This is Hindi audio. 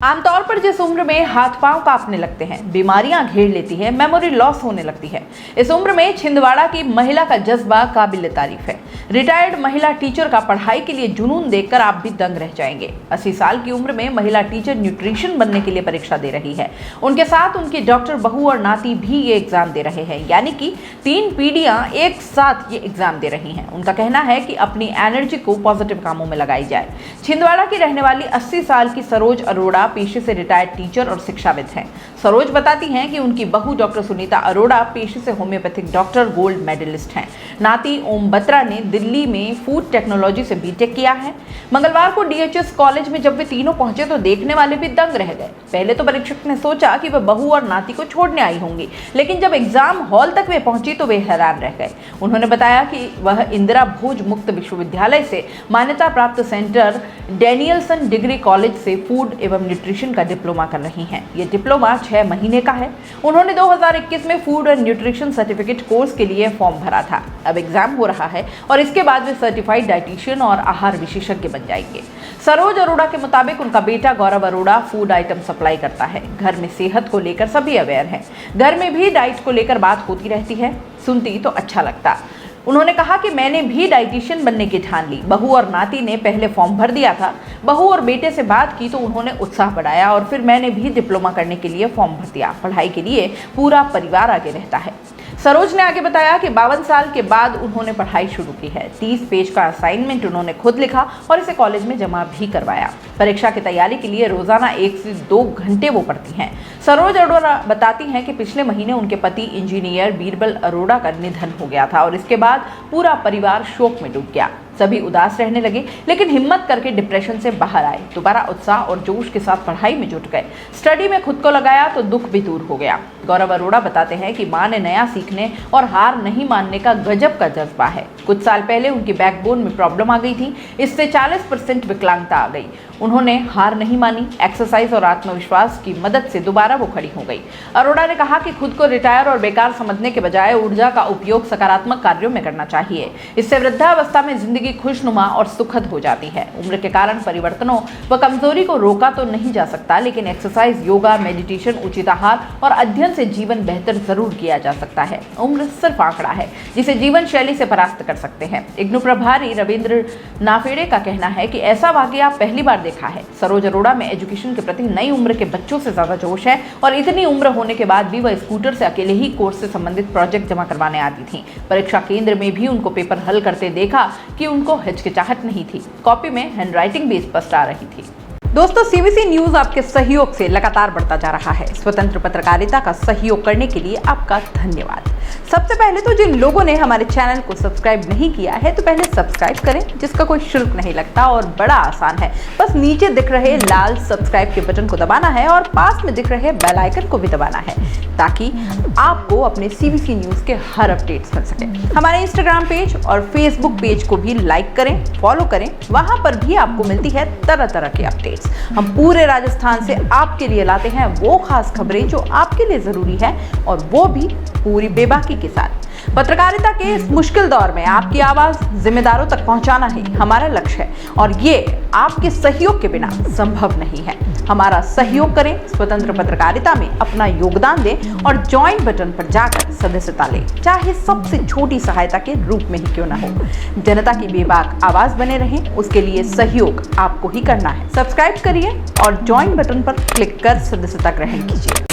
आमतौर पर जिस उम्र में हाथ पांव कांपने लगते हैं, बीमारियां घेर लेती है, मेमोरी लॉस होने लगती है, इस उम्र में छिंदवाड़ा की महिला का जज्बा काबिल तारीफ है। रिटायर्ड महिला टीचर का पढ़ाई के लिए जुनून देखकर आप भी दंग रह जाएंगे। 80 साल की उम्र में महिला टीचर न्यूट्रिशन बनने के लिए परीक्षा दे रही है। उनके साथ उनकी डॉक्टर बहू और नाती भी ये एग्जाम दे रहे हैं, यानी कि 3 पीढ़ियां एक साथ ये एग्जाम दे रही हैं। उनका कहना है कि अपनी एनर्जी को पॉजिटिव कामों में लगाई जाए। छिंदवाड़ा की रहने वाली 80 साल की सरोज अरोड़ा पेशे से रिटायर्ड टीचर और शिक्षाविद हैं। सरोज बताती हैं कि उनकी बहू डॉक्टर सुनीता अरोड़ा पेशे से होम्योपैथिक डॉक्टर, गोल्ड मेडलिस्ट हैं। नाती ओम बत्रा ने दिल्ली में फूड टेक्नोलॉजी से बीटेक किया है। मंगलवार को डीएचएस कॉलेज में जब वे तीनों पहुंचे तो देखने वाले भी दंग रह गए। पहले तो परीक्षक ने सोचा कि वह बहू और नाती को छोड़ने आई होंगी, लेकिन जब एग्जाम हॉल तक वे पहुंची तो वे हैरान रह गए। उन्होंने बताया कि वह इंदिरा भोज मुक्त विश्वविद्यालय से मान्यता प्राप्त सेंटर डेनियलसन डिग्री कॉलेज से फूड एवं न्यूट्रिशन का डिप्लोमा कर रही हैं। ये डिप्लोमा 6 महीने का है। उन्होंने 2021 में food and nutrition certificate course के लिए फॉर्म भरा था। अब एग्जाम हो रहा है और इसके बाद वे सर्टिफाइड डाइटिशियन और आहार विशेषज्ञ बन जाएंगे। सरोज अरोड़ा के मुताबिक उनका बेटा गौरव अरोड़ा फूड आइटम सप्लाई करता है। घर में सेहत को लेकर सभी अवेयर हैं। घर में भी डाइट को लेकर बात होती रहती है, सुनती तो अच्छा लगता। उन्होंने कहा कि मैंने भी डाइटिशियन बनने की ठान ली। बहू और नाती ने पहले फॉर्म भर दिया था। बहू और बेटे से बात की तो उन्होंने उत्साह बढ़ाया और फिर मैंने भी डिप्लोमा करने के लिए फॉर्म भर दिया। पढ़ाई के लिए पूरा परिवार आगे रहता है। सरोज ने आगे बताया कि 52 साल के बाद उन्होंने पढ़ाई शुरू की है। 30 पेज का असाइनमेंट उन्होंने खुद लिखा और इसे कॉलेज में जमा भी करवाया। परीक्षा की तैयारी के लिए रोजाना 1 से 2 घंटे वो पढ़ती हैं। सरोज अरोड़ा बताती हैं कि पिछले महीने उनके पति इंजीनियर बीरबल अरोड़ा का निधन हो गया था और इसके बाद पूरा परिवार शोक में डूब गया। सभी उदास रहने लगे, लेकिन हिम्मत करके डिप्रेशन से बाहर आए। दोबारा उत्साह और जोश के साथ पढ़ाई में जुट गए। स्टडी में खुद को लगाया तो दुख भी दूर हो गया। गौरव अरोड़ा बताते हैं कि मां ने नया सीखने और हार नहीं मानने का गजब का जज्बा है। कुछ साल पहले उनकी बैकबोन में प्रॉब्लम आ गई थी, इससे 40% विकलांगता आ गई। उन्होंने हार नहीं मानी, एक्सरसाइज और आत्मविश्वास की मदद से दोबारा वो खड़ी हो गई। अरोड़ा ने कहा कि खुद को रिटायर और बेकार समझने के बजाय ऊर्जा का उपयोग सकारात्मक कार्यों में करना चाहिए। इससे वृद्धावस्था में जिंदगी खुशनुमा और सुखद हो जाती है। उम्र के कारण परिवर्तनों व कमजोरी को रोका तो नहीं जा सकता, लेकिन एक्सरसाइज, योगा, मेडिटेशन, उचित आहार और अध्ययन से जीवन बेहतर जरूर किया जा सकता है। उम्र सिर्फ आंकड़ा है जिसे जीवन शैली से परास्त कर सकते हैं। इग्नू प्रभारी रविंद्र नाफेड़े का कहना है कि ऐसा वाकया पहली बार देखा है। सरोज अरोड़ा में एजुकेशन के प्रति नई उम्र के बच्चों से ज्यादा जोश है और इतनी उम्र होने के बाद भी वह स्कूटर से अकेले ही कोर्स से संबंधित प्रोजेक्ट जमा करवाने आती थी। परीक्षा केंद्र में भी उनको पेपर हल करते देखा कि उनको हिचकिचाहट नहीं थी। कॉपी में हैंडराइटिंग भी स्पष्ट आ रही थी। दोस्तों, सीबीसी न्यूज आपके सहयोग से लगातार बढ़ता जा रहा है। स्वतंत्र पत्रकारिता का सहयोग करने के लिए आपका धन्यवाद। सबसे पहले तो जिन लोगों ने हमारे चैनल को सब्सक्राइब नहीं किया है तो पहले सब्सक्राइब करें, जिसका कोई शुल्क नहीं लगता और बड़ा आसान है। बस नीचे दिख रहे लाल सब्सक्राइब के बटन को दबाना है और पास में दिख रहे बेल आइकन को भी दबाना है, ताकि आपको अपने सीबीसी न्यूज के हर अपडेट्स मिल सके। हमारे इंस्टाग्राम पेज और फेसबुक पेज को भी लाइक करें, फॉलो करें। वहां पर भी आपको मिलती है तरह तरह की अपडेट्स। हम पूरे राजस्थान से आपके लिए लाते हैं वो खास खबरें जो आपके लिए जरूरी है, और वो भी पूरी बेबाकी के साथ। पत्रकारिता के इस मुश्किल दौर में आपकी आवाज जिम्मेदारों तक पहुंचाना ही हमारा लक्ष्य है, और ये आपके सहयोग के बिना संभव नहीं है। हमारा सहयोग करें, स्वतंत्र पत्रकारिता में अपना योगदान दें और ज्वाइन बटन पर जाकर सदस्यता लें, चाहे सबसे छोटी सहायता के रूप में ही क्यों ना हो। जनता की बेबाक आवाज बने रहें, उसके लिए सहयोग आपको ही करना है। सब्सक्राइब करिए और ज्वाइन बटन पर क्लिक कर सदस्यता ग्रहण कीजिए।